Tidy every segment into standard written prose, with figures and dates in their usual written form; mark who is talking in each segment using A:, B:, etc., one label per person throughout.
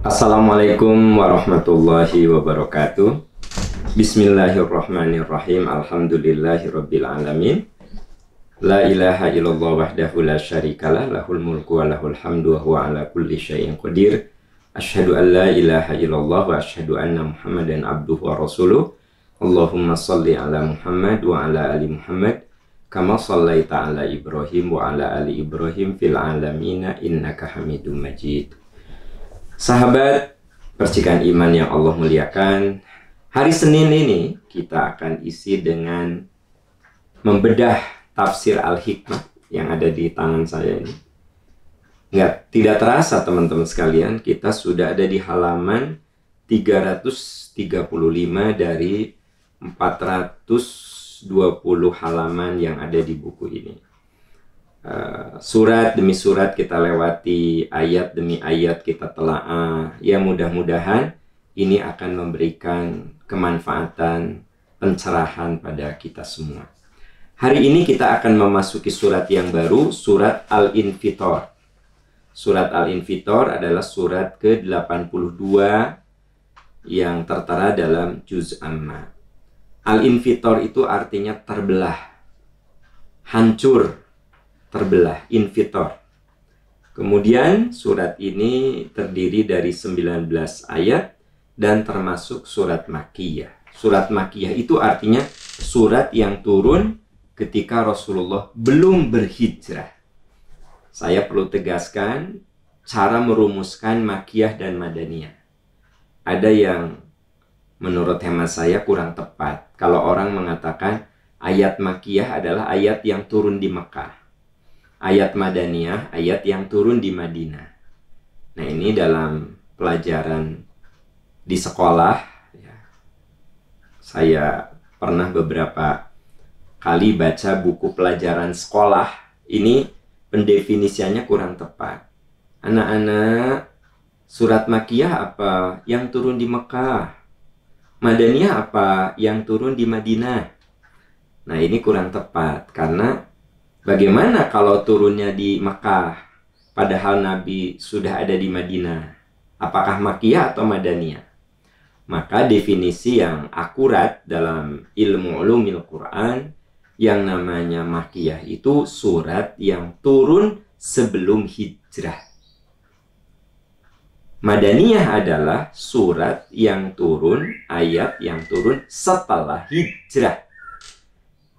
A: Assalamualaikum warahmatullahi wabarakatuh. Bismillahirrahmanirrahim. Alhamdulillahirabbil alamin. La ilaha illallah wahdahu la syarikalah, lahul mulku wa lahul hamdu wa huwa ala kulli syai'in qadir. Asyhadu an la ilaha illallah wa asyhadu anna Muhammadan abduhu wa rasuluh. Allahumma shalli ala Muhammad wa ala ali Muhammad kama shallaita ala Ibrahim wa ala ali Ibrahim fil alamina innaka Hamidum Majid. Sahabat percikan iman yang Allah muliakan, hari Senin ini kita akan isi dengan membedah tafsir Al-Hikmah yang ada di tangan saya ini. Tidak terasa teman-teman sekalian, kita sudah ada di halaman 335 dari 420 halaman yang ada di buku ini. Surat demi surat kita lewati, ayat demi ayat kita telaah. Ya, mudah-mudahan ini akan memberikan kemanfaatan, pencerahan pada kita semua. Hari ini kita akan memasuki surat yang baru, surat Al-Infitor. Surat Al-Infitor adalah surat ke-82 yang tertera dalam juz Amma. Al-Infitor itu artinya terbelah, hancur, terbelah, infitor. Kemudian surat ini terdiri dari 19 ayat dan termasuk surat Makkiyah. Surat Makkiyah itu artinya surat yang turun ketika Rasulullah belum berhijrah. Saya perlu tegaskan cara merumuskan Makkiyah dan Madaniyah. Ada yang menurut hemat saya kurang tepat kalau orang mengatakan ayat Makkiyah adalah ayat yang turun di Mekah, ayat Madaniyah ayat yang turun di Madinah. Nah, ini dalam pelajaran di sekolah ya, saya pernah beberapa kali baca buku pelajaran sekolah. Ini pendefinisiannya kurang tepat. Anak-anak, surat Makkiyah apa yang turun di Mekah? Madaniyah apa yang turun di Madinah? Nah, ini kurang tepat karena bagaimana kalau turunnya di Mekah padahal Nabi sudah ada di Madinah? Apakah Makkiyah atau Madaniyah? Maka definisi yang akurat dalam ilmu ulumil Quran, yang namanya Makkiyah itu surat yang turun sebelum hijrah. Madaniyah adalah surat yang turun, ayat yang turun setelah hijrah.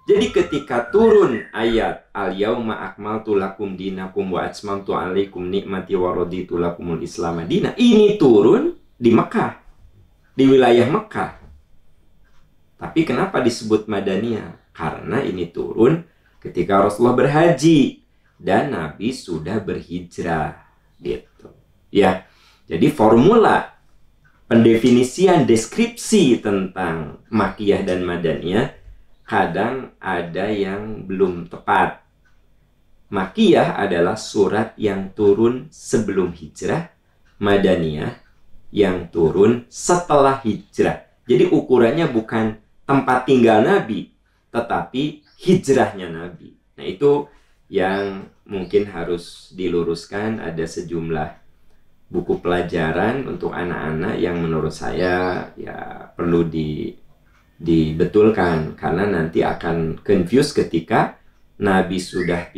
A: Jadi ketika turun ayat al-yauma akmaltu lakum dinakum wa atmamtu alaikum nikmati wa raditu lakumul islam madina, ini turun di Mekah, di wilayah Mekah. Tapi kenapa disebut Madaniyah? Karena ini turun ketika Rasulullah berhaji dan Nabi sudah berhijrah, gitu. Ya. Jadi formula pendefinisian deskripsi tentang Makkiyah dan Madaniyah kadang ada yang belum tepat. Makkiyah adalah surat yang turun sebelum hijrah, Madaniyah yang turun setelah hijrah. Jadi ukurannya bukan tempat tinggal Nabi, tetapi hijrahnya Nabi. Nah, itu yang mungkin harus diluruskan. Ada sejumlah buku pelajaran untuk anak-anak yang menurut saya ya perlu dibetulkan, karena nanti akan confuse ketika Nabi sudah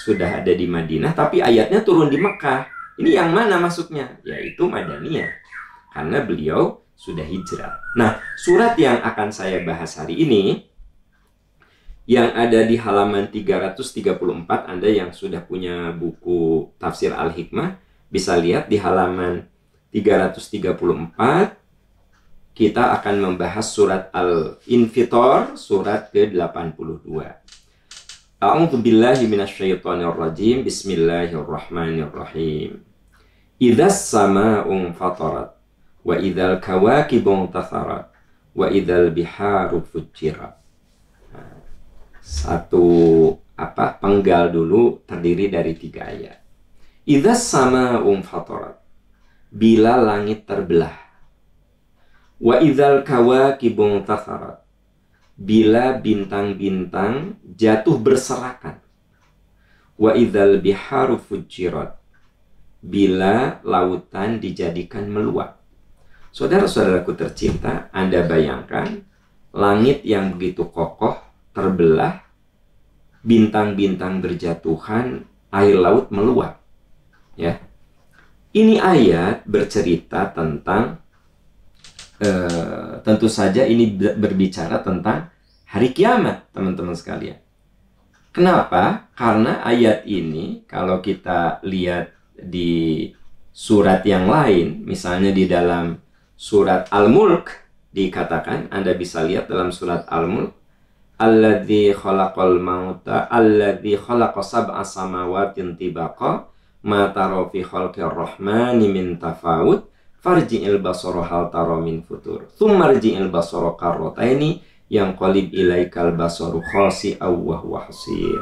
A: sudah ada di Madinah tapi ayatnya turun di Mekah. Ini yang mana masuknya? Yaitu Madaniyah, karena beliau sudah hijrah. Nah, surat yang akan saya bahas hari ini yang ada di halaman 334, Anda yang sudah punya buku tafsir Al-Hikmah bisa lihat di halaman 334. Kita akan membahas surat Al-Infitor, surat ke-82. A'udzu billahi minasyaitonir rajim. Bismillahirrahmanirrahim. Idzas samaa'u fatarat wa idzal kawakibu tatharat wa idzal biharu fujirat. Satu penggal dulu terdiri dari 3 ayat. Idzas samaa'u fatarat, bila langit terbelah. Wa idzal kawakibu tatharat, bila bintang-bintang jatuh berserakan. Wa idzal biharu fujirat, bila lautan dijadikan meluap. Saudara-saudaraku tercinta, Anda bayangkan langit yang begitu kokoh terbelah, bintang-bintang berjatuhan, air laut meluap. Ya, ini ayat bercerita tentang tentu saja ini berbicara tentang hari kiamat, teman-teman sekalian. Kenapa? Karena ayat ini kalau kita lihat di surat yang lain, misalnya di dalam surat Al-Mulk dikatakan, Anda bisa lihat dalam surat Al-Mulk, alladzi khalaqal mauta alladzi khalaqa sab'a samawatin tibaqa ma tara fi khalqir rahmani min tafawut farji'il basara hal tara min futur tsumma rji'il basara karrataini yang qalib ilaikal basaru khasi'aw wa huwa hasir.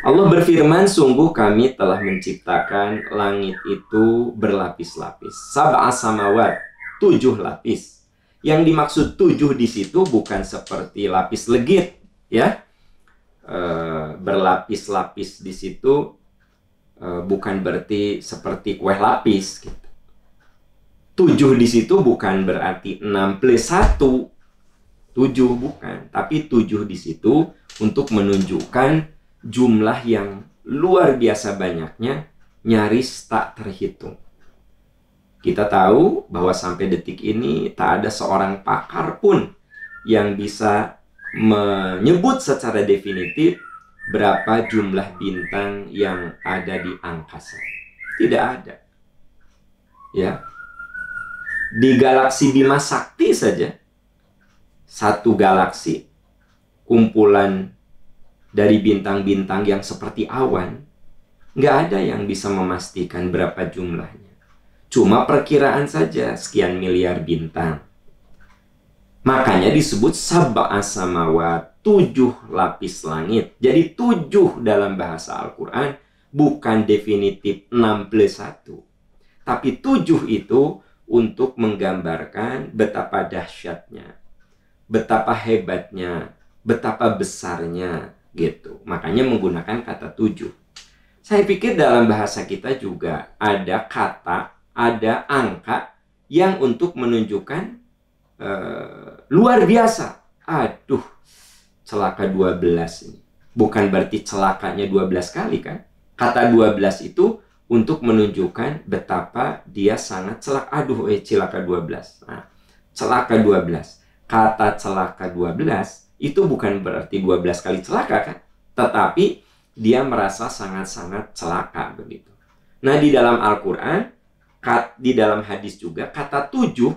A: Allah berfirman, sungguh kami telah menciptakan langit itu berlapis-lapis. Sab'a samawat, 7 lapis. Yang dimaksud 7 di situ bukan seperti lapis legit, ya. Berlapis-lapis di situ bukan berarti seperti kue lapis gitu. 7 di situ bukan berarti 6 plus 1. 7 bukan, tapi 7 di situ untuk menunjukkan jumlah yang luar biasa banyaknya, nyaris tak terhitung. Kita tahu bahwa sampai detik ini tak ada seorang pakar pun yang bisa menyebut secara definitif berapa jumlah bintang yang ada di angkasa. Tidak ada. Ya. Di galaksi Bima Sakti saja, satu galaksi, kumpulan dari bintang-bintang yang seperti awan, nggak ada yang bisa memastikan berapa jumlahnya. Cuma perkiraan saja, sekian miliar bintang. Makanya disebut sab'a samawat, 7 lapis langit. Jadi 7 dalam bahasa Al-Quran bukan definitif 6 plus 1. Tapi 7 itu untuk menggambarkan betapa dahsyatnya, betapa hebatnya, betapa besarnya, gitu. Makanya menggunakan kata 7. Saya pikir dalam bahasa kita juga ada kata, ada angka yang untuk menunjukkan luar biasa. Aduh, celaka 12 ini. Bukan berarti celakanya 12 kali kan? Kata 12 itu untuk menunjukkan betapa dia sangat celaka. Aduh, celaka 12. Nah, celaka 12. Kata celaka 12 itu bukan berarti 12 kali celaka kan? Tetapi dia merasa sangat-sangat celaka begitu. Nah, di dalam Al-Quran, di dalam hadis juga, kata 7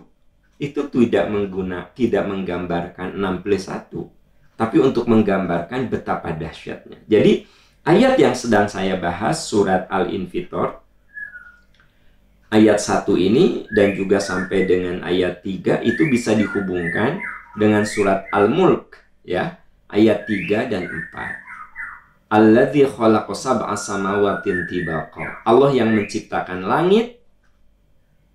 A: itu tidak menggambarkan 6 plus 1. Tapi untuk menggambarkan betapa dahsyatnya. Jadi, ayat yang sedang saya bahas, surat Al-Infitor, ayat 1 ini, dan juga sampai dengan ayat 3, itu bisa dihubungkan dengan surat Al-Mulk, ya, ayat 3 dan 4. Alladzi khalaqa sab'a samawatin tibaqa. Allah yang menciptakan langit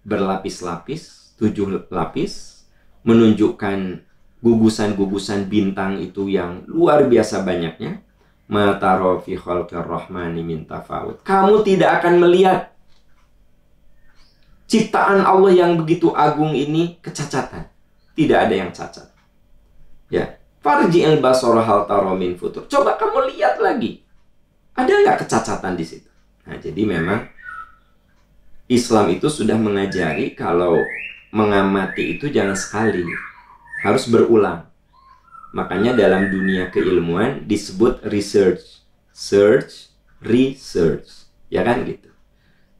A: berlapis-lapis, 7 lapis, menunjukkan gugusan-gugusan bintang itu yang luar biasa banyaknya. Ma tara fi khalqir rahmani min tafawut. Kamu tidak akan melihat ciptaan Allah yang begitu agung ini kecacatan. Tidak ada yang cacat. Ya. Farji'il basara hal tara min futur. Coba kamu lihat lagi. Ada nggak kecacatan di situ? Nah, jadi memang Islam itu sudah mengajari kalau mengamati itu jangan sekali. Harus berulang. Makanya dalam dunia keilmuan disebut research. Search, research. Ya kan gitu.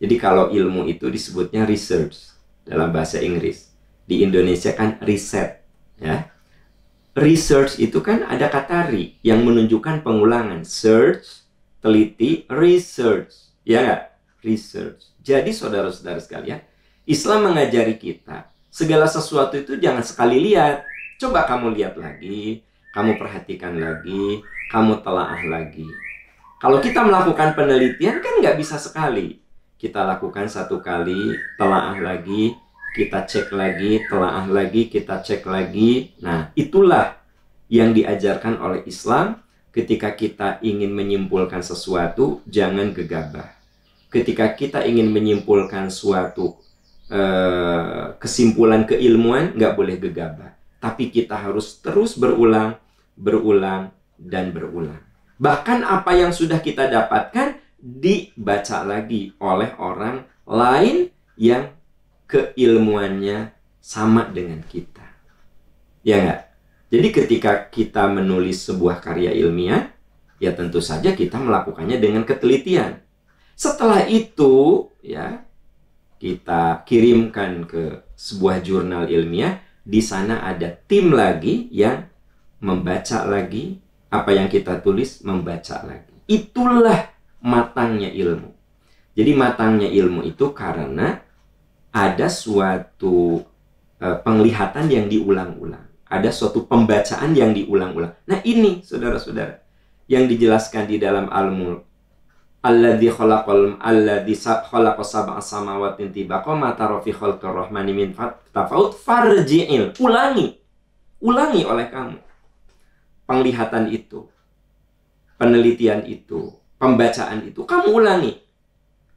A: Jadi kalau ilmu itu disebutnya research dalam bahasa Inggris. Di Indonesia kan riset. Ya. Research itu kan ada kata re yang menunjukkan pengulangan. Search, teliti, research. Ya nggak? Research. Jadi saudara-saudara sekalian, Islam mengajari kita segala sesuatu itu jangan sekali lihat. Coba kamu lihat lagi, kamu perhatikan lagi, kamu telaah lagi. Kalau kita melakukan penelitian kan nggak bisa sekali. Kita lakukan 1 kali, telaah lagi, kita cek lagi, telaah lagi, kita cek lagi. Nah, itulah yang diajarkan oleh Islam ketika kita ingin menyimpulkan sesuatu, jangan gegabah. ketika kita ingin menyimpulkan suatu kesimpulan keilmuan, nggak boleh gegabah. Tapi kita harus terus berulang, dan berulang. Bahkan apa yang sudah kita dapatkan dibaca lagi oleh orang lain yang keilmuannya sama dengan kita. Ya nggak? Jadi ketika kita menulis sebuah karya ilmiah, ya tentu saja kita melakukannya dengan ketelitian. Setelah itu, ya, kita kirimkan ke sebuah jurnal ilmiah. Di sana ada tim lagi yang membaca lagi apa yang kita tulis, membaca lagi. Itulah matangnya ilmu. Jadi matangnya ilmu itu karena ada suatu penglihatan yang diulang-ulang. Ada suatu pembacaan yang diulang-ulang. Nah ini, saudara-saudara, yang dijelaskan di dalam Al-Mulk. Alladzi khalaqa sab'a samawatin tibaqa ma tara fi khalqir rahmani min tafawut farji'il. Ulangi oleh kamu. Penglihatan itu, penelitian itu, pembacaan itu, kamu ulangi.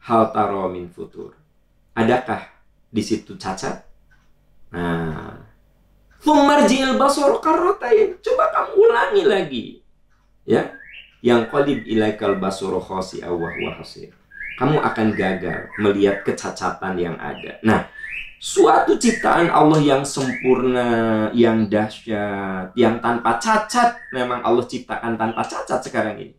A: Hal tara min futur. Adakah di situ cacat? Nah, tsummarji'il basara karratain. Coba kamu ulangi lagi. Ya. Yang qalib ilaikal basuru khasi'a wa huwa hasir. Kamu akan gagal melihat kecacatan yang ada. Nah, suatu ciptaan Allah yang sempurna, yang dahsyat, yang tanpa cacat, memang Allah ciptakan tanpa cacat sekarang ini.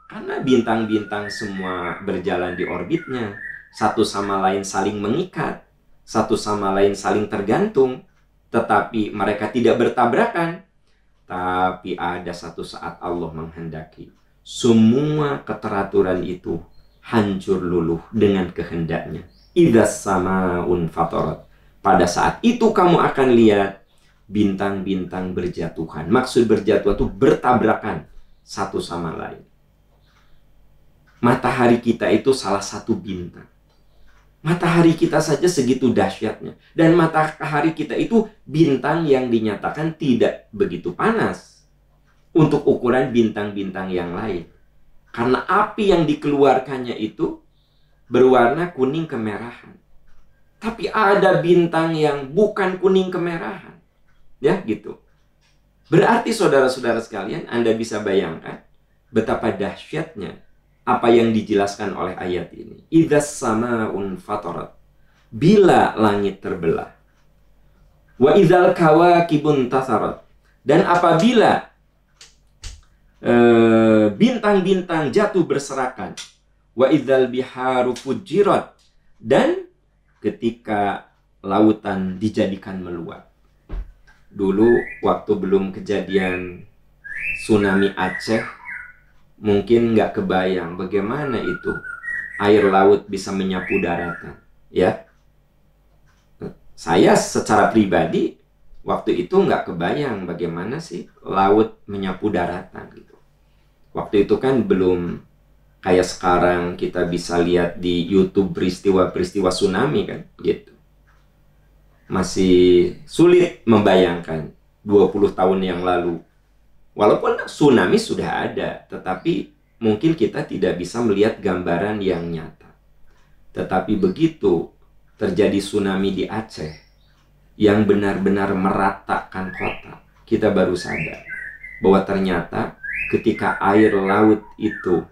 A: Karena bintang-bintang semua berjalan di orbitnya, satu sama lain saling mengikat, satu sama lain saling tergantung, tetapi mereka tidak bertabrakan. Tapi ada satu saat Allah menghendaki semua keteraturan itu hancur luluh dengan kehendaknya. Idzas samaun fatarat. Pada saat itu kamu akan lihat bintang-bintang berjatuhan. Maksud berjatuhan itu bertabrakan satu sama lain. Matahari kita itu salah satu bintang. Matahari kita saja segitu dahsyatnya. Dan matahari kita itu bintang yang dinyatakan tidak begitu panas untuk ukuran bintang-bintang yang lain. Karena api yang dikeluarkannya itu berwarna kuning kemerahan. Tapi ada bintang yang bukan kuning kemerahan. Ya, gitu. Berarti saudara-saudara sekalian, Anda bisa bayangkan betapa dahsyatnya apa yang dijelaskan oleh ayat ini. Idzas samaun fatarat. Bila langit terbelah. Wa idzal kawakibun tasarat. Dan apabila bintang-bintang jatuh berserakan. Wa idzal biharu fujirat. Dan ketika lautan dijadikan meluap. Dulu waktu belum kejadian tsunami Aceh, mungkin nggak kebayang bagaimana itu air laut bisa menyapu daratan, ya. Saya secara pribadi waktu itu nggak kebayang bagaimana sih laut menyapu daratan gitu. Waktu itu kan belum kayak sekarang kita bisa lihat di YouTube peristiwa-peristiwa tsunami kan, gitu. Masih sulit membayangkan 20 tahun yang lalu. Walaupun tsunami sudah ada, tetapi mungkin kita tidak bisa melihat gambaran yang nyata. Tetapi begitu terjadi tsunami di Aceh, yang benar-benar meratakan kota, kita baru sadar bahwa ternyata ketika air laut itu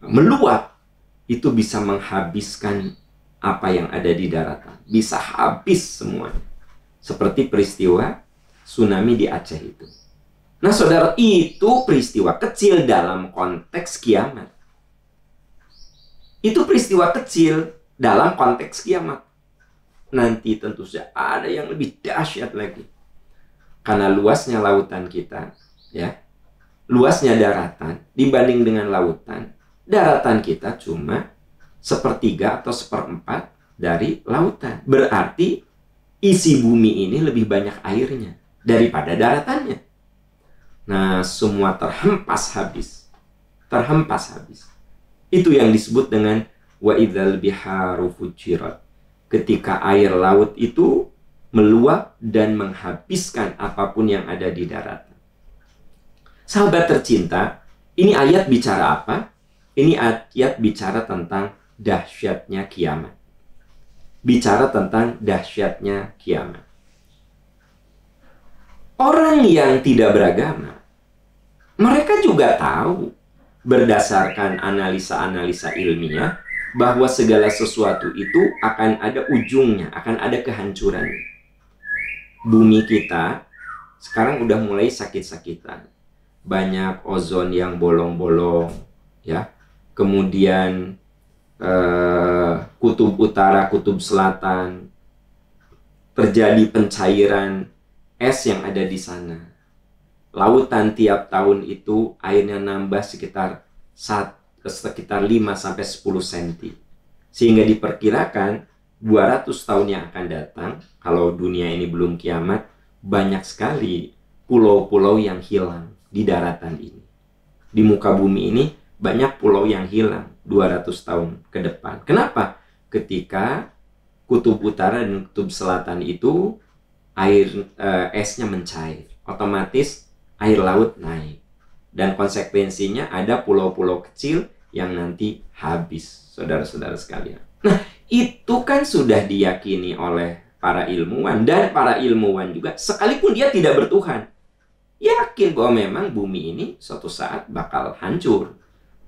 A: meluap, itu bisa menghabiskan apa yang ada di daratan. Bisa habis semuanya. Seperti peristiwa tsunami di Aceh itu. Nah, saudara, itu peristiwa kecil dalam konteks kiamat. Itu peristiwa kecil dalam konteks kiamat. Nanti tentu saja ada yang lebih dahsyat lagi. Karena luasnya lautan kita, ya, luasnya daratan dibanding dengan lautan, daratan kita cuma 1/3 atau 1/4 dari lautan. Berarti isi bumi ini lebih banyak airnya daripada daratannya. Nah, semua terhempas habis. Terhempas habis. Itu yang disebut dengan wa idzal biharu fujirat. Ketika air laut itu meluap dan menghabiskan apapun yang ada di daratan. Sahabat tercinta, ini ayat bicara apa? Ini ayat bicara tentang dahsyatnya kiamat. Bicara tentang dahsyatnya kiamat. Orang yang tidak beragama, mereka juga tahu berdasarkan analisa-analisa ilmiah bahwa segala sesuatu itu akan ada ujungnya, akan ada kehancurannya. Bumi kita sekarang udah mulai sakit-sakitan. Banyak ozon yang bolong-bolong, ya. Kemudian kutub utara, kutub selatan, terjadi pencairan es yang ada di sana. Lautan tiap tahun itu airnya nambah sekitar 5-10 cm. Sehingga diperkirakan 200 tahun yang akan datang, kalau dunia ini belum kiamat, banyak sekali pulau-pulau yang hilang di daratan ini. Di muka bumi ini banyak pulau yang hilang 200 tahun ke depan. Kenapa? Ketika kutub utara dan kutub selatan itu esnya mencair, otomatis air laut naik. Dan konsekuensinya ada pulau-pulau kecil yang nanti habis, saudara-saudara sekalian. Nah, itu kan sudah diyakini oleh para ilmuwan. Dan para ilmuwan juga, sekalipun dia tidak bertuhan, yakin bahwa memang bumi ini suatu saat bakal hancur.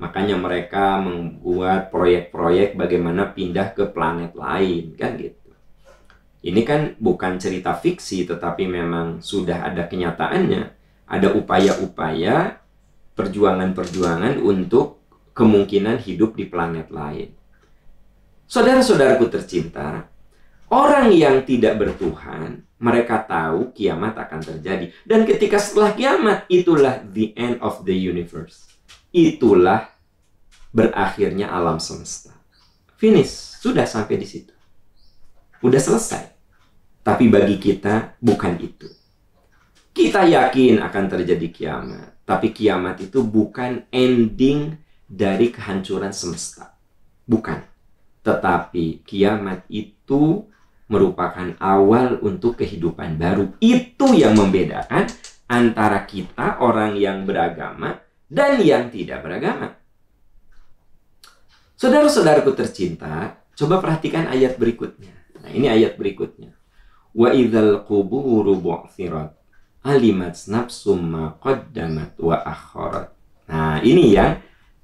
A: Makanya mereka membuat proyek-proyek bagaimana pindah ke planet lain, kan gitu. Ini kan bukan cerita fiksi, tetapi memang sudah ada kenyataannya. Ada upaya-upaya, perjuangan-perjuangan untuk kemungkinan hidup di planet lain. Saudara-saudaraku tercinta, orang yang tidak bertuhan, mereka tahu kiamat akan terjadi. Dan ketika setelah kiamat, itulah the end of the universe. Itulah berakhirnya alam semesta. Finish, sudah sampai di situ. Udah selesai. Tapi bagi kita bukan itu. Kita yakin akan terjadi kiamat. Tapi kiamat itu bukan ending dari kehancuran semesta. Bukan. Tetapi kiamat itu merupakan awal untuk kehidupan baru. Itu yang membedakan antara kita, orang yang beragama, dan yang tidak beragama. Saudara-saudaraku tercinta, coba perhatikan ayat berikutnya. Nah, ini ayat berikutnya. Wa idzal quburu bu'thirat alimat nafsum ma qaddamat wa akharat. Nah, ini yang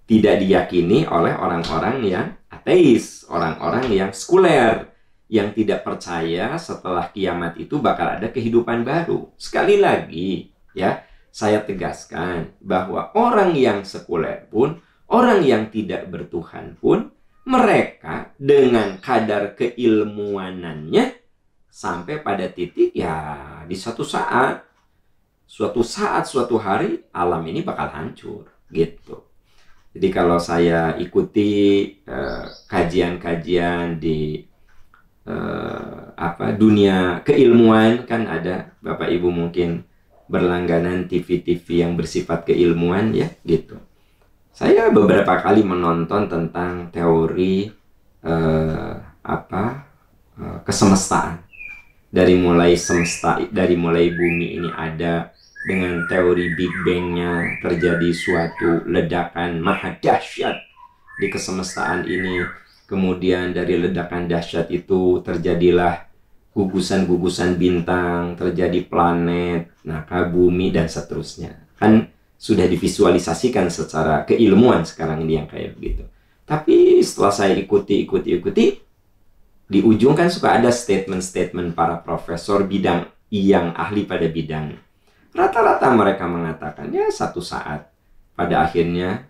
A: tidak diyakini oleh orang-orang yang ateis, orang-orang yang sekuler, yang tidak percaya setelah kiamat itu bakal ada kehidupan baru. Sekali lagi, ya, saya tegaskan bahwa orang yang sekuler pun, orang yang tidak bertuhan pun, mereka dengan kadar keilmuanannya sampai pada titik ya di suatu hari alam ini bakal hancur gitu. Jadi kalau saya ikuti kajian-kajian di dunia keilmuan, kan ada Bapak Ibu mungkin berlangganan TV-TV yang bersifat keilmuan ya gitu. Saya beberapa kali menonton tentang teori kesemestaan. Dari mulai bumi ini ada, dengan teori Big Bang-nya terjadi suatu ledakan maha dahsyat di kesemestaan ini. Kemudian dari ledakan dahsyat itu terjadilah gugusan-gugusan bintang, terjadi planet, maka bumi dan seterusnya. Kan sudah divisualisasikan secara keilmuan sekarang ini yang kayak begitu. Tapi setelah saya ikuti, di ujung kan suka ada statement-statement para profesor bidang yang ahli pada bidang. Rata-rata mereka mengatakan, ya satu saat pada akhirnya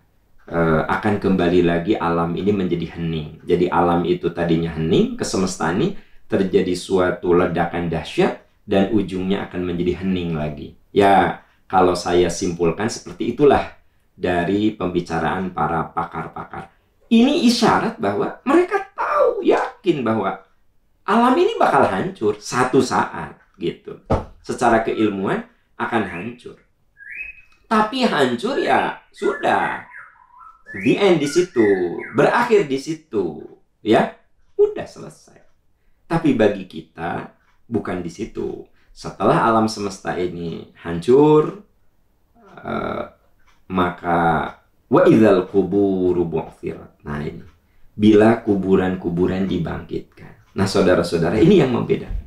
A: akan kembali lagi alam ini menjadi hening. Jadi alam itu tadinya hening, kesemestaan ini terjadi suatu ledakan dahsyat dan ujungnya akan menjadi hening lagi. Ya, kalau saya simpulkan seperti itulah dari pembicaraan para pakar-pakar. Ini isyarat bahwa mereka tahu, yakin bahwa alam ini bakal hancur satu saat gitu. Secara keilmuan akan hancur. Tapi hancur ya sudah. The end di situ, berakhir di situ, ya. Udah selesai. Tapi bagi kita bukan di situ. Setelah alam semesta ini hancur, maka Wa idzal quburu bu'thirat. Nah ini, bila kuburan-kuburan dibangkitkan. Nah saudara-saudara, ini yang membedakan.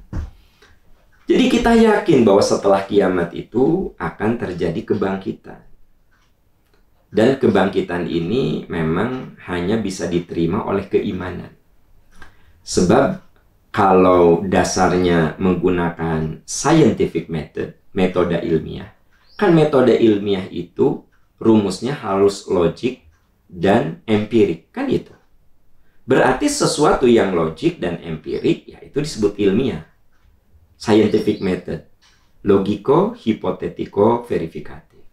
A: Jadi kita yakin bahwa setelah kiamat itu akan terjadi kebangkitan. Dan kebangkitan ini memang hanya bisa diterima oleh keimanan. Sebab kalau dasarnya menggunakan scientific method, metode ilmiah, kan metode ilmiah itu rumusnya harus logik dan empirik, kan itu. Berarti sesuatu yang logik dan empirik, ya itu disebut ilmiah. Scientific method, logiko, hipotetiko, verifikatif.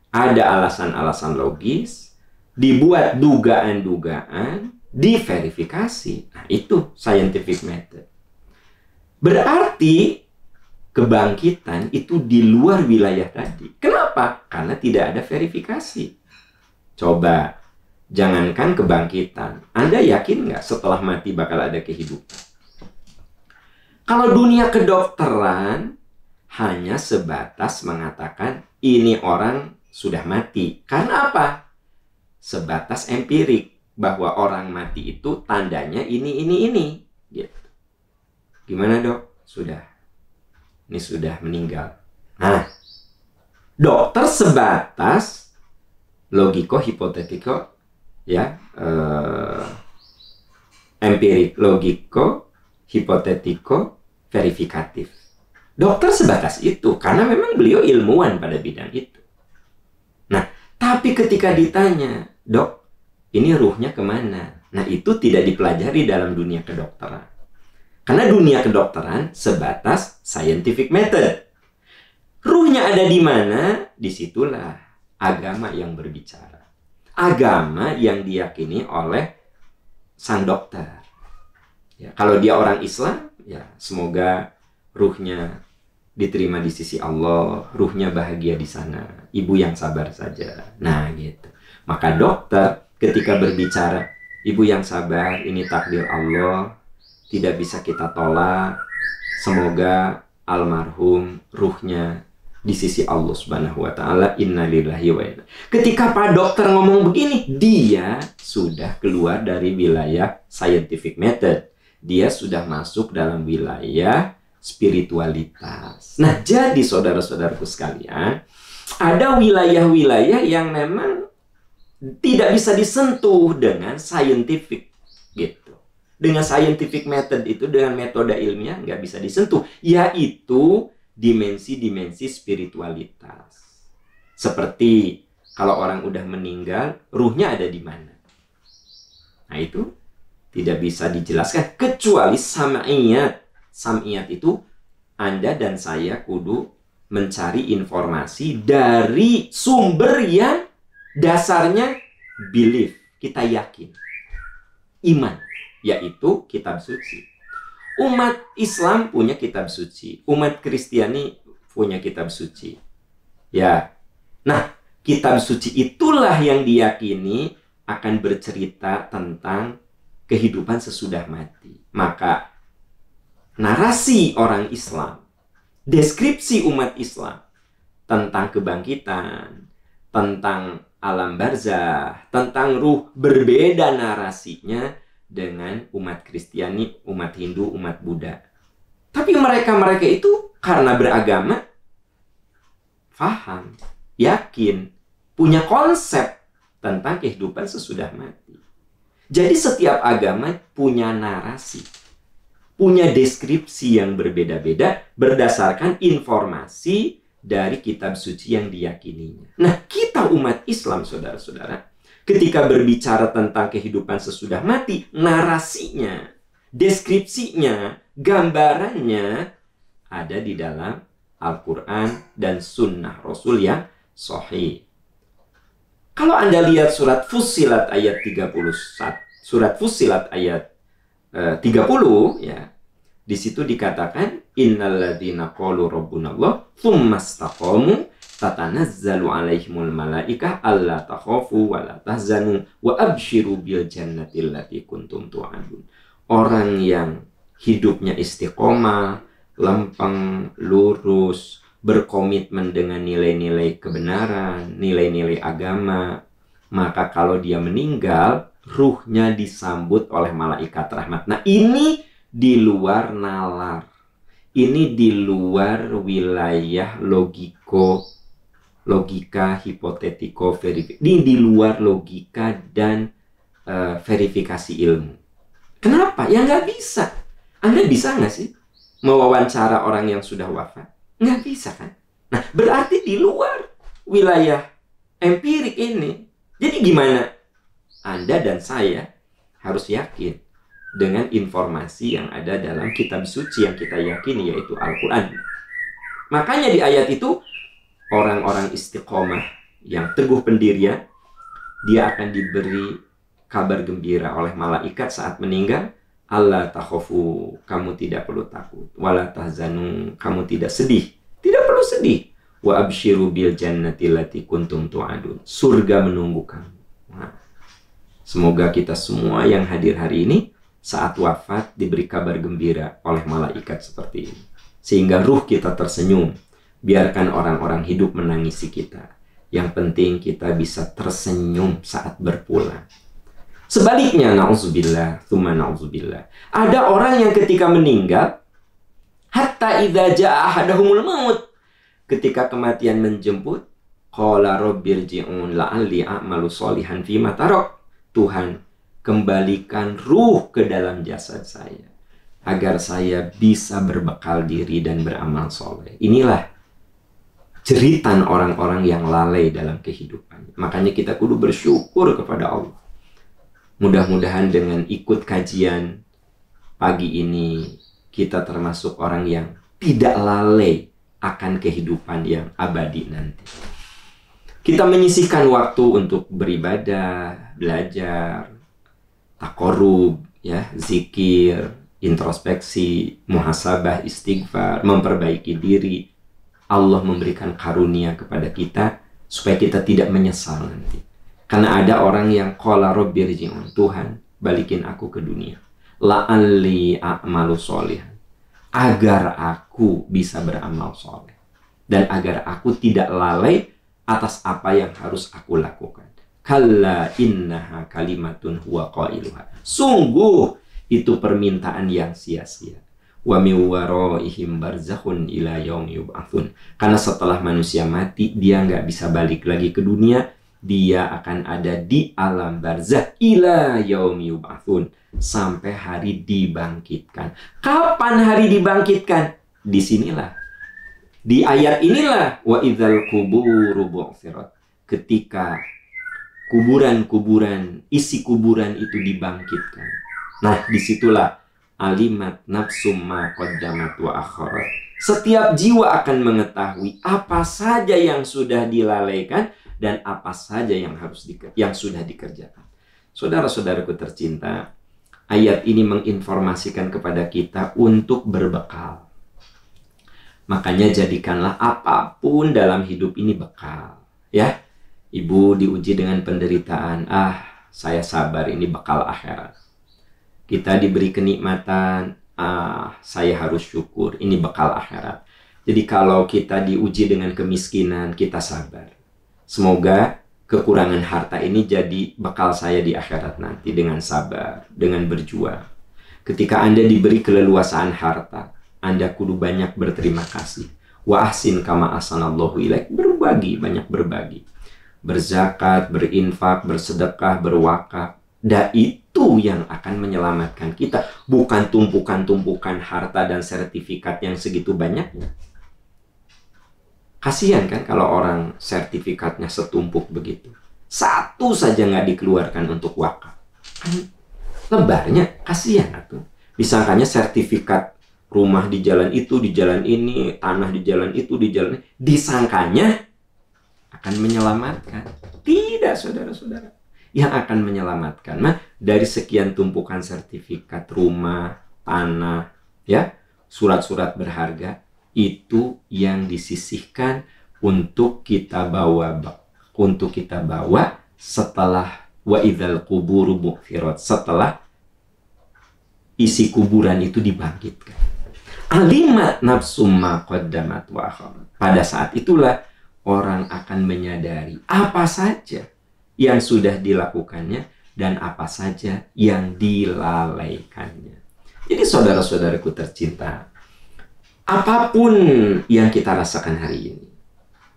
A: Ada alasan-alasan logis, dibuat dugaan-dugaan, diverifikasi. Nah, itu scientific method. Berarti kebangkitan itu di luar wilayah tadi. Kenapa? Karena tidak ada verifikasi. Coba, jangankan kebangkitan. Anda yakin nggak setelah mati bakal ada kehidupan? Kalau dunia kedokteran hanya sebatas mengatakan ini orang sudah mati. Karena apa? Sebatas empirik bahwa orang mati itu tandanya ini. Gitu. Gimana dok? Sudah. Ini sudah meninggal. Nah, dokter sebatas logiko, hipotetiko, ya, empirik, logiko, hipotetiko, verifikatif. Dokter sebatas itu karena memang beliau ilmuwan pada bidang itu. Nah, tapi ketika ditanya, dok, ini ruhnya kemana? Nah, itu tidak dipelajari dalam dunia kedokteran. Karena dunia kedokteran sebatas scientific method. Ruhnya ada di mana? Disitulah agama yang berbicara. Agama yang diyakini oleh sang dokter. Ya, kalau dia orang Islam, ya semoga ruhnya diterima di sisi Allah, ruhnya bahagia di sana, ibu yang sabar saja. Nah gitu. Maka dokter ketika berbicara, ibu yang sabar, ini takdir Allah, tidak bisa kita tolak, semoga almarhum ruhnya di sisi Allah Subhanahu wa taala, innalillahi wa inna. Ketika Pak Dokter ngomong begini, dia sudah keluar dari wilayah scientific method. Dia sudah masuk dalam wilayah spiritualitas. Nah, jadi saudara-saudaraku sekalian, ada wilayah-wilayah yang memang tidak bisa disentuh dengan scientific gitu. Dengan scientific method itu, dengan metode ilmiah nggak bisa disentuh, yaitu dimensi-dimensi spiritualitas. Seperti kalau orang udah meninggal, ruhnya ada di mana? Nah, itu tidak bisa dijelaskan kecuali sam'iyat. Sam'iyat itu Anda dan saya kudu mencari informasi dari sumber yang dasarnya belief, kita yakin, iman, yaitu kitab suci. Umat Islam punya kitab suci, umat Kristiani punya kitab suci. Ya. Nah, kitab suci itulah yang diyakini akan bercerita tentang kehidupan sesudah mati. Maka narasi orang Islam, deskripsi umat Islam tentang kebangkitan, tentang alam barzah, tentang ruh, berbeda narasinya dengan umat Kristiani, umat Hindu, umat Buddha. Tapi mereka-mereka itu karena beragama, paham, yakin, punya konsep tentang kehidupan sesudah mati. Jadi setiap agama punya narasi, punya deskripsi yang berbeda-beda berdasarkan informasi dari kitab suci yang diyakininya. Nah, kita umat Islam, saudara-saudara, ketika berbicara tentang kehidupan sesudah mati, narasinya, deskripsinya, gambarannya ada di dalam Al-Quran dan Sunnah Rasul yang sahih. Kalau Anda lihat surat Fussilat ayat 31, surat Fussilat ayat 30, ya, di situ dikatakan innalladzina qalu rabbunallah tsumastaqamu tatanazzalu alaihimul malaikah alla takhafu wa la tahzanu wa absyiru bil jannati allati kuntum tu'adun. Orang yang hidupnya istiqomah, lempeng, lurus, berkomitmen dengan nilai-nilai kebenaran, nilai-nilai agama, maka kalau dia meninggal, ruhnya disambut oleh malaikat rahmat. Nah, ini di luar nalar. Ini di luar wilayah logika, hipotetiko, verifikasi. Ini di luar logika dan verifikasi ilmu. Kenapa? Ya nggak bisa. Anda bisa nggak sih mewawancara orang yang sudah wafat? Nggak bisa kan? Nah, berarti di luar wilayah empirik ini. Jadi gimana? Anda dan saya harus yakin dengan informasi yang ada dalam kitab suci yang kita yakini, yaitu Al-Quran. Makanya di ayat itu, orang-orang istiqomah yang teguh pendirian, dia akan diberi kabar gembira oleh malaikat saat meninggal. Allah takhofu, kamu tidak perlu takut. Wala tahzanu, kamu tidak sedih. Tidak perlu sedih. Wa abshiru bil jannati lati kuntum tu'adun. Surga menunggu kamu. Nah, semoga kita semua yang hadir hari ini saat wafat diberi kabar gembira oleh malaikat seperti ini. Sehingga ruh kita tersenyum. Biarkan orang-orang hidup menangisi kita. Yang penting kita bisa tersenyum saat berpulang. Sebaliknya, na'udzubillah, tsumma na'udzubillah. Ada orang yang ketika meninggal, hatta idza jaa ahadahumul maut, ketika kematian menjemput, qala rabbirji'un la'alli a'malu sholihan fima tarak. Tuhan, kembalikan ruh ke dalam jasad saya agar saya bisa berbekal diri dan beramal soleh. Inilah jeritan orang-orang yang lalai dalam kehidupan. Makanya kita kudu bersyukur kepada Allah. Mudah-mudahan dengan ikut kajian pagi ini, kita termasuk orang yang tidak lalai akan kehidupan yang abadi nanti. Kita menyisihkan waktu untuk beribadah, belajar, takorub, ya, zikir, introspeksi, muhasabah, istighfar, memperbaiki diri. Allah memberikan karunia kepada kita supaya kita tidak menyesal nanti. Karena ada orang yang qala rabbirji'un, Tuhan, balikin aku ke dunia. La'alli a'malu sholihan, agar aku bisa beramal soleh. Dan agar aku tidak lalai atas apa yang harus aku lakukan. Kalla innaha kalimatun huwa qailuha. Sungguh itu permintaan yang sia-sia. Wa min waraihim barzakhun ila yaumi yub'atsun. Karena setelah manusia mati, dia nggak bisa balik lagi ke dunia. Dia akan ada di alam barzakh ila yaumi yub'atsun, sampai hari dibangkitkan. Kapan hari dibangkitkan? Disinilah, di ayat inilah, wa idzal quburu bu'tsirat, ketika kuburan-kuburan, isi kuburan itu dibangkitkan. Nah, disitulah alimat nafsum ma qaddamat wa akharat. Setiap jiwa akan mengetahui apa saja yang sudah dilalaikan dan apa saja yang sudah dikerjakan. Saudara-saudaraku tercinta, ayat ini menginformasikan kepada kita untuk berbekal. Makanya jadikanlah apapun dalam hidup ini bekal. Ya, ibu diuji dengan penderitaan. Saya sabar, ini bekal akhirat. Kita diberi kenikmatan. Saya harus syukur, ini bekal akhirat. Jadi kalau kita diuji dengan kemiskinan, kita sabar. Semoga kekurangan harta ini jadi bekal saya di akhirat nanti, dengan sabar, dengan berjuang. Ketika Anda diberi keleluasaan harta, Anda kudu banyak berterima kasih. Wa ahsin kama ahsanallahu ilaik. Berbagi, banyak berbagi. Berzakat, berinfak, bersedekah, berwakaf. Dan itu yang akan menyelamatkan kita. Bukan tumpukan-tumpukan harta dan sertifikat yang segitu banyaknya. Kasihan kan kalau orang sertifikatnya setumpuk begitu. Satu saja nggak dikeluarkan untuk wakaf. Kan lebarnya, kasihan tuh. Disangkanya sertifikat rumah di jalan itu, di jalan ini, tanah di jalan itu, di jalan ini. Disangkanya akan menyelamatkan. Tidak, saudara-saudara. Yang akan menyelamatkan dari sekian tumpukan sertifikat rumah, tanah, ya, surat-surat berharga, itu yang disisihkan untuk kita bawa setelah wa idzal quburu bu'tsirat, setelah isi kuburan itu dibangkitkan. Alimat nafsum ma qaddamat wa akharat. Pada saat itulah orang akan menyadari apa saja yang sudah dilakukannya dan apa saja yang dilalaikannya. Jadi saudara-saudaraku tercinta, apapun yang kita rasakan hari ini,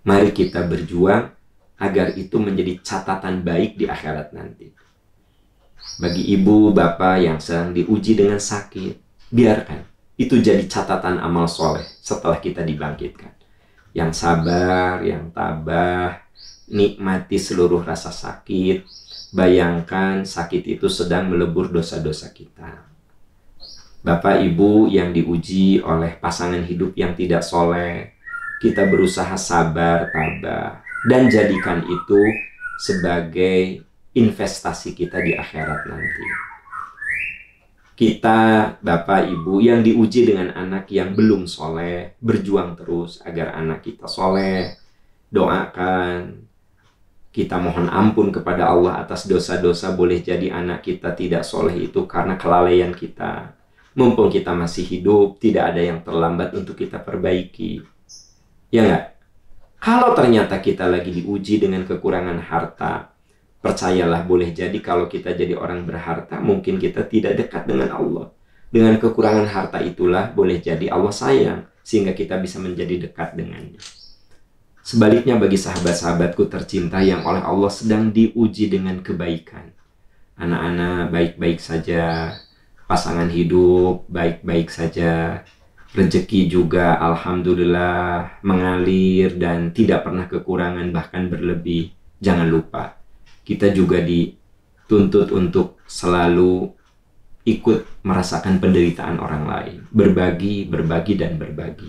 A: mari kita berjuang agar itu menjadi catatan baik di akhirat nanti. Bagi ibu, bapak yang sedang diuji dengan sakit, biarkan itu jadi catatan amal soleh setelah kita dibangkitkan. Yang sabar, yang tabah, nikmati seluruh rasa sakit. Bayangkan sakit itu sedang melebur dosa-dosa kita. Bapak ibu yang diuji oleh pasangan hidup yang tidak soleh, kita berusaha sabar, tabah, dan jadikan itu sebagai investasi kita di akhirat nanti. Kita, Bapak, Ibu, yang diuji dengan anak yang belum soleh, berjuang terus agar anak kita soleh. Doakan, kita mohon ampun kepada Allah atas dosa-dosa. Boleh jadi anak kita tidak soleh itu karena kelalaian kita. Mumpung kita masih hidup, tidak ada yang terlambat untuk kita perbaiki. Ya nggak? Kalau ternyata kita lagi diuji dengan kekurangan harta, percayalah, boleh jadi kalau kita jadi orang berharta, mungkin kita tidak dekat dengan Allah. Dengan kekurangan harta itulah boleh jadi Allah sayang, sehingga kita bisa menjadi dekat dengannya. Sebaliknya bagi sahabat-sahabatku tercinta yang oleh Allah sedang diuji dengan kebaikan. Anak-anak baik-baik saja, pasangan hidup baik-baik saja, rezeki juga alhamdulillah mengalir dan tidak pernah kekurangan, bahkan berlebih. Jangan lupa, kita juga dituntut untuk selalu ikut merasakan penderitaan orang lain. Berbagi, dan berbagi.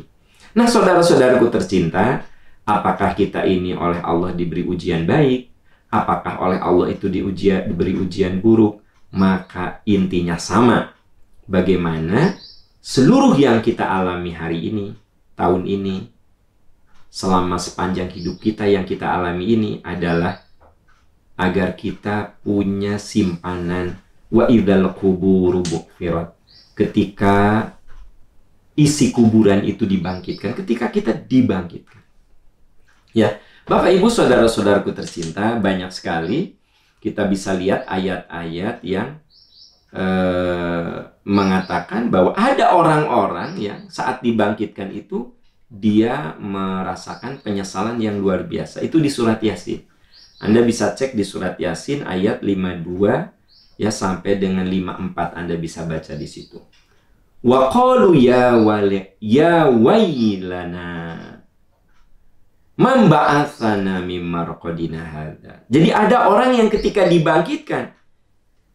A: Nah, saudara-saudaraku tercinta, apakah kita ini oleh Allah diberi ujian baik? Apakah oleh Allah itu diberi ujian buruk? Maka intinya sama. Bagaimana seluruh yang kita alami hari ini, tahun ini, selama sepanjang hidup kita yang kita alami ini adalah agar kita punya simpanan wa idzal quburu bu'thirat. Ketika isi kuburan itu dibangkitkan, ketika kita dibangkitkan. Ya, Bapak Ibu saudara-saudaraku tercinta, banyak sekali kita bisa lihat ayat-ayat yang mengatakan bahwa ada orang-orang yang saat dibangkitkan itu dia merasakan penyesalan yang luar biasa. Itu di surat Yasin. Anda bisa cek di surat Yasin ayat 52 ya sampai dengan 54, Anda bisa baca di situ. Wa qalu ya wailana man ba'atsana mim marqadina hadza. Jadi ada orang yang ketika dibangkitkan,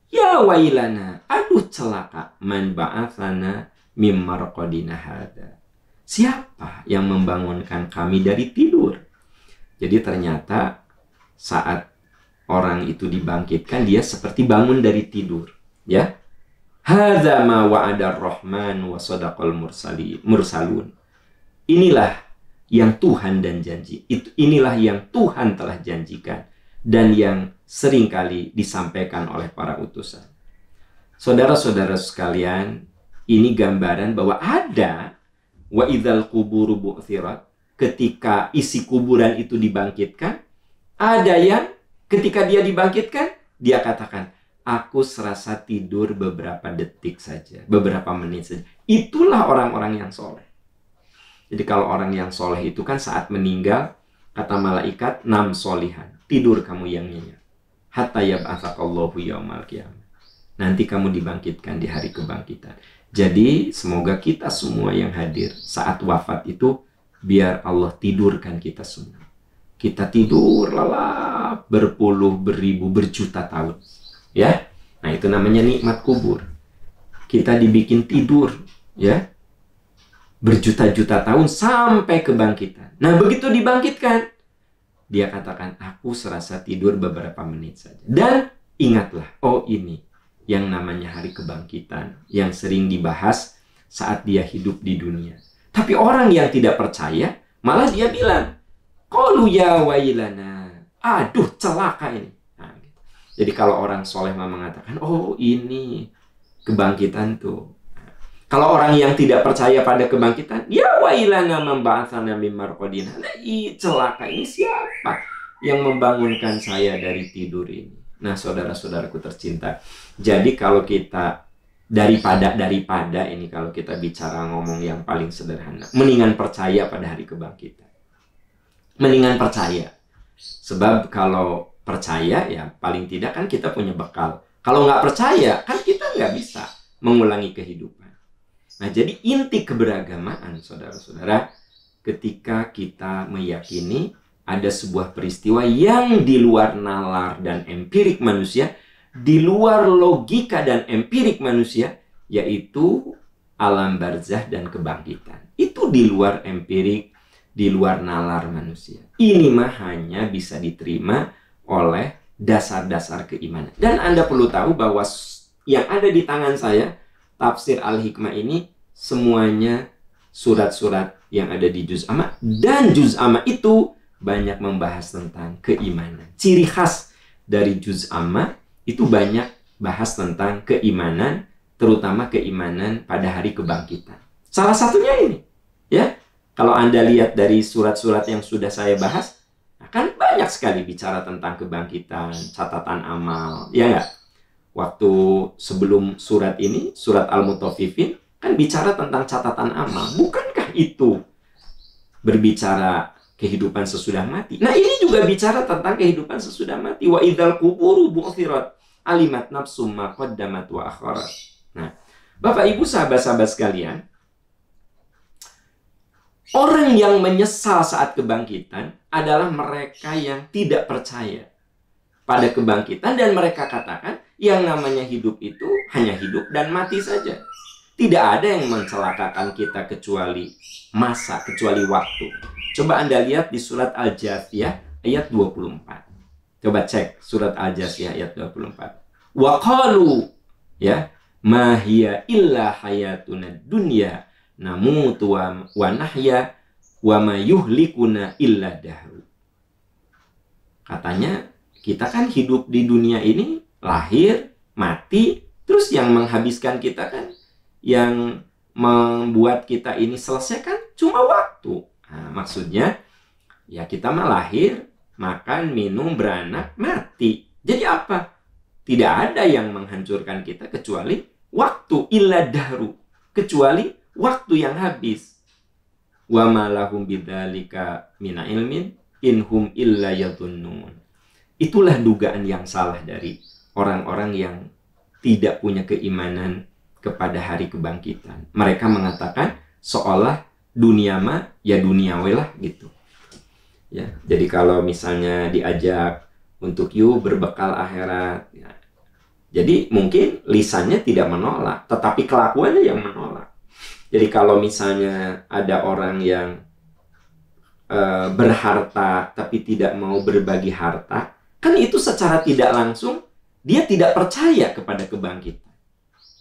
A: ya wailana, aduh celaka, man ba'atsana mim marqadina hadza. Siapa yang membangunkan kami dari tidur? Jadi ternyata saat orang itu dibangkitkan, dia seperti bangun dari tidur, ya. Hadza ma wa'ada ar-rahman wa sadaqal mursalun. Inilah yang Tuhan dan janji. Inilah yang Tuhan telah janjikan dan yang seringkali disampaikan oleh para utusan. Saudara-saudara sekalian, ini gambaran bahwa ada wa idzal quburu bu'thirat, ketika isi kuburan itu dibangkitkan. Ada yang ketika dia dibangkitkan, dia katakan, aku serasa tidur beberapa detik saja, beberapa menit saja. Itulah orang-orang yang soleh. Jadi kalau orang yang soleh itu kan saat meninggal, kata malaikat, nam solihan, tidur kamu yang nyenyak. Hatta yab'atsakallahu yaumal qiyamah. Nanti kamu dibangkitkan di hari kebangkitan. Jadi semoga kita semua yang hadir saat wafat itu, biar Allah tidurkan kita semua. Kita tidur lelap berpuluh, beribu, berjuta tahun. Ya, nah itu namanya nikmat kubur. Kita dibikin tidur, ya, berjuta-juta tahun sampai kebangkitan. Nah begitu dibangkitkan, dia katakan, aku serasa tidur beberapa menit saja. Dan ingatlah, oh ini yang namanya hari kebangkitan, yang sering dibahas saat dia hidup di dunia. Tapi orang yang tidak percaya, malah dia bilang, qalu ya wailana, aduh celaka ini. Nah, gitu. Jadi kalau orang soleh mengatakan, oh ini kebangkitan tuh. Nah, kalau orang yang tidak percaya pada kebangkitan, ya wailana man ba'atsana mim marqadina. Nah, celaka ini siapa? yang membangunkan saya dari tidur ini. Nah, saudara-saudaraku tercinta, jadi kalau kita daripada ini, kalau kita bicara ngomong yang paling sederhana, mendingan percaya pada hari kebangkitan. Mendingan percaya. Sebab kalau percaya, ya paling tidak kan kita punya bekal. Kalau nggak percaya, kan kita nggak bisa mengulangi kehidupan. Nah, jadi inti keberagamaan, saudara-saudara, ketika kita meyakini ada sebuah peristiwa yang di luar nalar dan empirik manusia, di luar logika dan empirik manusia, yaitu alam barzah dan kebangkitan. Itu di luar empirik, di luar nalar manusia. Ini mah hanya bisa diterima oleh dasar-dasar keimanan. Dan Anda perlu tahu bahwa yang ada di tangan saya, tafsir Al-Hikmah ini, semuanya surat-surat yang ada di Juz Amma. Dan Juz Amma itu banyak membahas tentang keimanan. Ciri khas dari Juz Amma itu banyak bahas tentang keimanan, terutama keimanan pada hari kebangkitan. Salah satunya ini, ya. Kalau Anda lihat dari surat-surat yang sudah saya bahas, kan banyak sekali bicara tentang kebangkitan, catatan amal, ya nggak? Waktu sebelum surat ini, surat Al-Mutaffifin, kan bicara tentang catatan amal. Bukankah itu berbicara kehidupan sesudah mati? Nah, ini juga bicara tentang kehidupan sesudah mati. Wa idzal quburu bu'thirat alimat nafsum ma qaddamat wa akharat. Nah, Bapak Ibu sahabat-sahabat sekalian, orang yang menyesal saat kebangkitan adalah mereka yang tidak percaya pada kebangkitan, dan mereka katakan yang namanya hidup itu hanya hidup dan mati saja. Tidak ada yang mencelakakan kita kecuali masa, kecuali waktu. Coba Anda lihat di surat Al-Jathiyah ayat 24. Coba cek surat Al-Jathiyah ayat 24. Wa qalu, ya, ma hiya illa hayatuna dunya namutu wa nahya wa ma yuhlikuna illa dahru. Katanya, kita kan hidup di dunia ini, lahir, mati, terus yang menghabiskan kita kan, yang membuat kita ini selesai kan cuma waktu. Nah, maksudnya, ya kita mah lahir, makan, minum, beranak, mati. Jadi apa? Tidak ada yang menghancurkan kita kecuali waktu, illa dahru, kecuali waktu yang habis. Wa ma lahum bidzalika mina ilmin inhum illa yadhunnun. Itulah dugaan yang salah dari orang-orang yang tidak punya keimanan kepada hari kebangkitan. Mereka mengatakan seolah dunia mah ya duniawi lah gitu. Ya, jadi kalau misalnya diajak untuk yuk berbekal akhirat, ya, jadi mungkin lisannya tidak menolak, tetapi kelakuannya yang menolak. Jadi kalau misalnya ada orang yang berharta tapi tidak mau berbagi harta, kan itu secara tidak langsung dia tidak percaya kepada kebangkitan.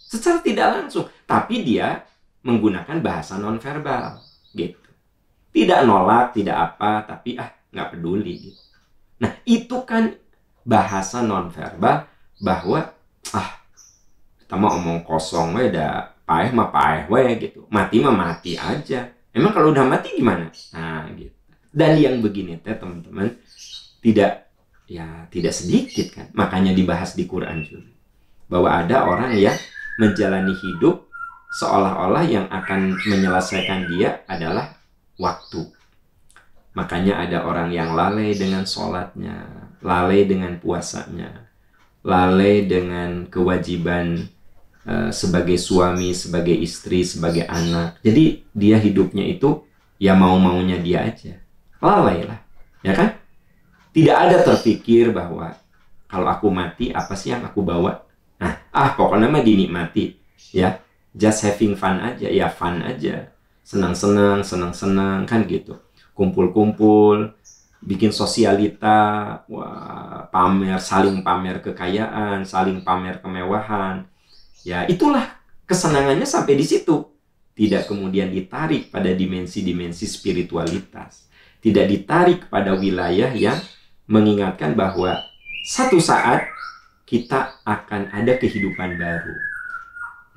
A: Secara tidak langsung, tapi dia menggunakan bahasa nonverbal gitu. Tidak nolak, tidak apa, tapi nggak peduli gitu. Nah, itu kan bahasa nonverbal bahwa kita mau omong kosong we, dah paeh mah paeh we gitu. Mati mah mati aja. Emang kalau udah mati gimana? Nah, gitu. Dan yang begini teh teman-teman tidak sedikit kan. Makanya dibahas di Quran juga. Bahwa ada orang yang menjalani hidup seolah-olah yang akan menyelesaikan dia adalah waktu. Makanya ada orang yang lalai dengan sholatnya, lalai dengan puasanya, lalai dengan kewajiban sebagai suami, sebagai istri, sebagai anak. Jadi dia hidupnya itu ya mau-maunya dia aja. Lalai lah, ya kan? Tidak ada terpikir bahwa kalau aku mati apa sih yang aku bawa? Nah, pokoknya mah dinikmati, ya. Just having fun aja, ya fun aja. Senang-senang, senang-senang kan gitu. Kumpul-kumpul, bikin sosialita, wah, pamer, saling pamer kekayaan, saling pamer kemewahan. Ya, itulah kesenangannya sampai di situ. Tidak kemudian ditarik pada dimensi-dimensi spiritualitas. Tidak ditarik pada wilayah yang mengingatkan bahwa satu saat kita akan ada kehidupan baru.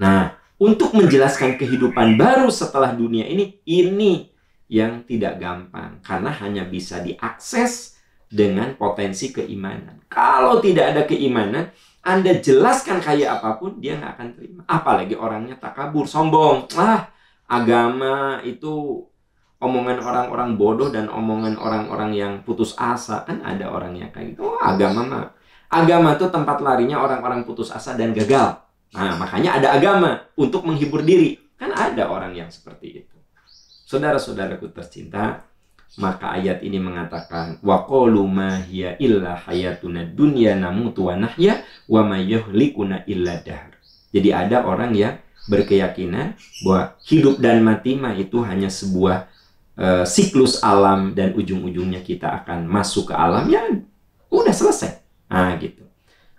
A: Nah, untuk menjelaskan kehidupan baru setelah dunia ini yang tidak gampang. Karena hanya bisa diakses dengan potensi keimanan. Kalau tidak ada keimanan, Anda jelaskan kayak apapun, dia nggak akan terima. Apalagi orangnya takabur, sombong. Agama itu omongan orang-orang bodoh dan omongan orang-orang yang putus asa. Kan ada orang yang kayak gitu. Agama tuh tempat larinya orang-orang putus asa dan gagal. Nah, makanya ada agama untuk menghibur diri. Kan ada orang yang seperti itu. Saudara-saudaraku tercinta, maka ayat ini mengatakan wa qalu ma hiya illa hayatuna dunya namutu wa nahya wa ma yuhlikuna illa dahr. Jadi ada orang yang berkeyakinan bahwa hidup dan mati mah itu hanya sebuah siklus alam dan ujung-ujungnya kita akan masuk ke alam, ya udah selesai. Nah gitu.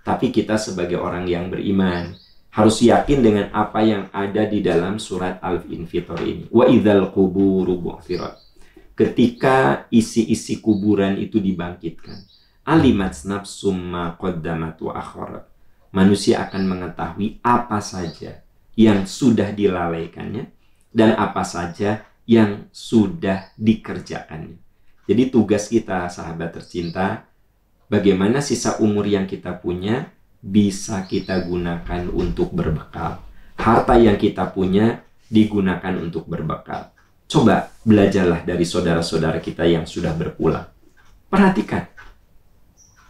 A: Tapi kita sebagai orang yang beriman harus yakin dengan apa yang ada di dalam surat Al-Infitor ini. Wa idzal quburu bu'thirat. Ketika isi-isi kuburan itu dibangkitkan, alimat nafsum ma qaddamat wa akharat. Manusia akan mengetahui apa saja yang sudah dilalaikannya dan apa saja yang sudah dikerjakannya. Jadi tugas kita, sahabat tercinta, bagaimana sisa umur yang kita punya bisa kita gunakan untuk berbekal. Harta yang kita punya digunakan untuk berbekal. Coba belajarlah dari saudara-saudara kita yang sudah berpulang. Perhatikan.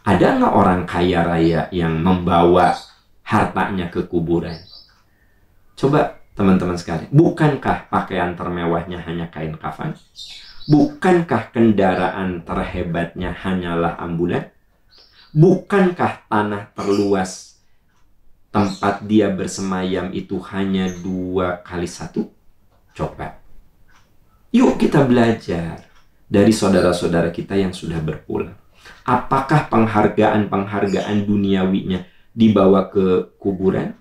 A: Ada nggak orang kaya raya yang membawa hartanya ke kuburan? Coba teman-teman sekalian. Bukankah pakaian termewahnya hanya kain kafan? Bukankah kendaraan terhebatnya hanyalah ambulan? Bukankah tanah terluas tempat dia bersemayam itu hanya 2x1? Coba. Yuk kita belajar dari saudara-saudara kita yang sudah berpulang. Apakah penghargaan-penghargaan duniawinya dibawa ke kuburan?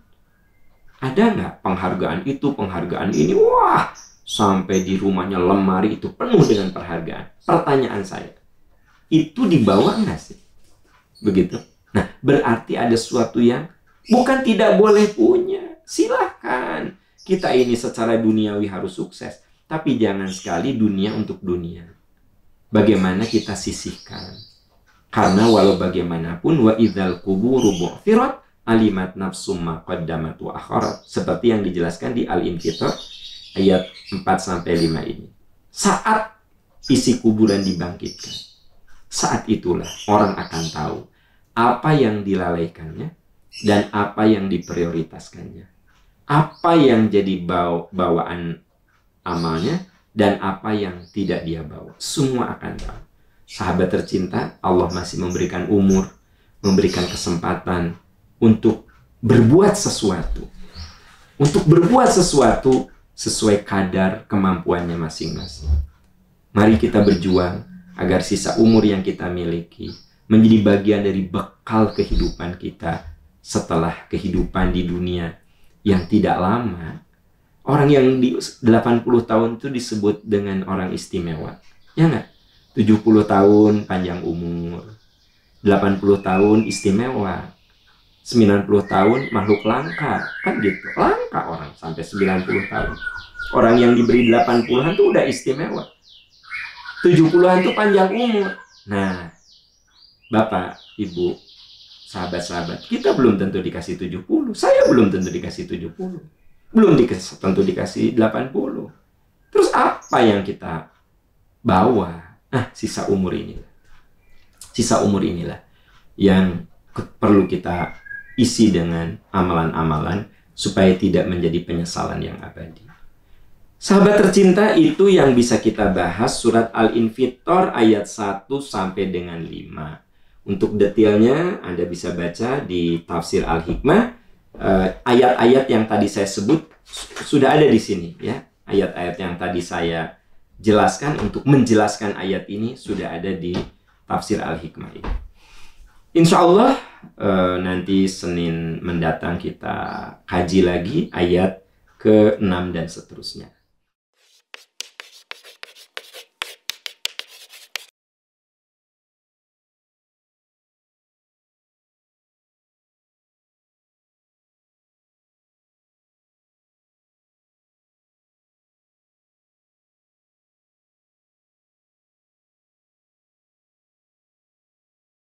A: Ada nggak penghargaan itu, penghargaan ini? Wah, sampai di rumahnya lemari itu penuh dengan penghargaan. Pertanyaan saya, itu dibawa nggak sih? Begitu. Nah, berarti ada sesuatu yang bukan tidak boleh punya. Silahkan. Kita ini secara duniawi harus sukses. Tapi jangan sekali dunia untuk dunia. Bagaimana kita sisihkan. Karena walau bagaimanapun wa idzal quburu bu'thirat alimat nafsum ma qaddamat wa akharat. Seperti yang dijelaskan di Al-Infitor ayat 4-5 ini. Saat isi kuburan dibangkitkan, saat itulah orang akan tahu apa yang dilalaikannya dan apa yang diprioritaskannya. Apa yang jadi bawaan amalnya dan apa yang tidak dia bawa. Semua akan tahu. Sahabat tercinta, Allah masih memberikan umur, memberikan kesempatan untuk berbuat sesuatu. Untuk berbuat sesuatu sesuai kadar kemampuannya masing-masing. Mari kita berjuang agar sisa umur yang kita miliki menjadi bagian dari bekal kehidupan kita setelah kehidupan di dunia yang tidak lama. Orang yang di 80 tahun itu disebut dengan orang istimewa. Ya nggak? 70 tahun panjang umur. 80 tahun istimewa. 90 tahun makhluk langka. Kan gitu. Langka orang sampai 90 tahun. Orang yang diberi 80-an itu udah istimewa. 70-an itu panjang umur. Nah, Bapak, Ibu, sahabat-sahabat, kita belum tentu dikasih 70. Saya belum tentu dikasih 70. Belum tentu dikasih 80. Terus apa yang kita bawa? Nah, sisa umur ini. Sisa umur inilah yang perlu kita isi dengan amalan-amalan supaya tidak menjadi penyesalan yang abadi. Sahabat tercinta, itu yang bisa kita bahas surat Al-Infitor ayat 1 sampai dengan 5. Untuk detailnya Anda bisa baca di tafsir Al-Hikmah. Ayat-ayat yang tadi saya sebut sudah ada di sini ya. Ayat-ayat yang tadi saya jelaskan untuk menjelaskan ayat ini sudah ada di tafsir Al-Hikmah ini. Insya Allah nanti Senin mendatang kita kaji lagi ayat ke-6 dan seterusnya.